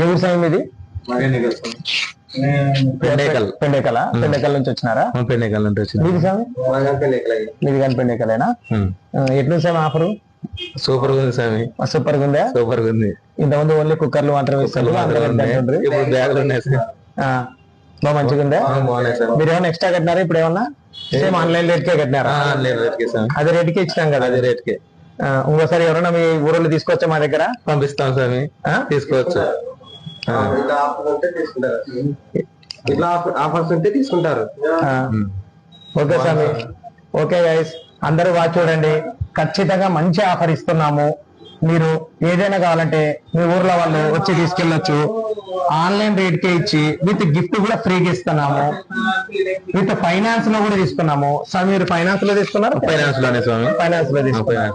వ్యవసాయం ఇది పెండేకల్ పెండేకల్ నుంచి వచ్చినారా? పెండేకల్ నుంచి వచ్చిన మీది స్వామి? మీది కానీ పెండేకలేనా? ఎట్లుంది స్వామి ఆఫరు? సూపర్ గా ఉంది స్వామి. సూపర్ గా ఉందా? సూపర్ గా ఉంది. ఇంతకుముందు ఓన్లీ కుక్కర్లు మాత్రమే ఇస్తారు, ఇప్పుడు బ్యాగులు ఉన్నాయి సార్. బాగా మంచిగా ఉందా? బాగున్నాయి సార్. మీరు ఏమన్నా ఎక్స్ట్రా కట్టినారా? ఇప్పుడు ఏమన్నా సేమ్ ఆన్లైన్ రేట్కే కట్టినారా? ఆన్లైన్ రేట్కే సార్. అదే రేట్కే ఇచ్చినాం కదా. అదే రేట్కే. ఇంకోసారి ఎవరైనా మీ ఊరిలో తీసుకొచ్చా మా దగ్గర? పంపిస్తాం స్వామి, తీసుకోవచ్చు. ఇట్లా ఆఫర్స్ ఉంటే తీసుకుంటారు. ఓకే స్వామి. ఓకే గైస్, అందరూ బాగా చూడండి. ఖచ్చితంగా మంచి ఆఫర్ ఇస్తున్నాము. మీరు ఏదైనా కావాలంటే మీ ఊర్లో వాళ్ళు వచ్చి తీసుకెళ్ళొచ్చు. ఆన్లైన్ రేట్ కే ఇచ్చి విత్ గిఫ్ట్ కూడా ఫ్రీగా ఇస్తున్నాము. విత్ ఫైనాన్స్ లో కూడా తీసుకున్నాము. స్వామి మీరు ఫైనాన్స్ లో తీసుకున్నారు? ఫైనాన్స్ లోనే స్వామి. ఫైనాన్స్ లో తీసుకున్నారు.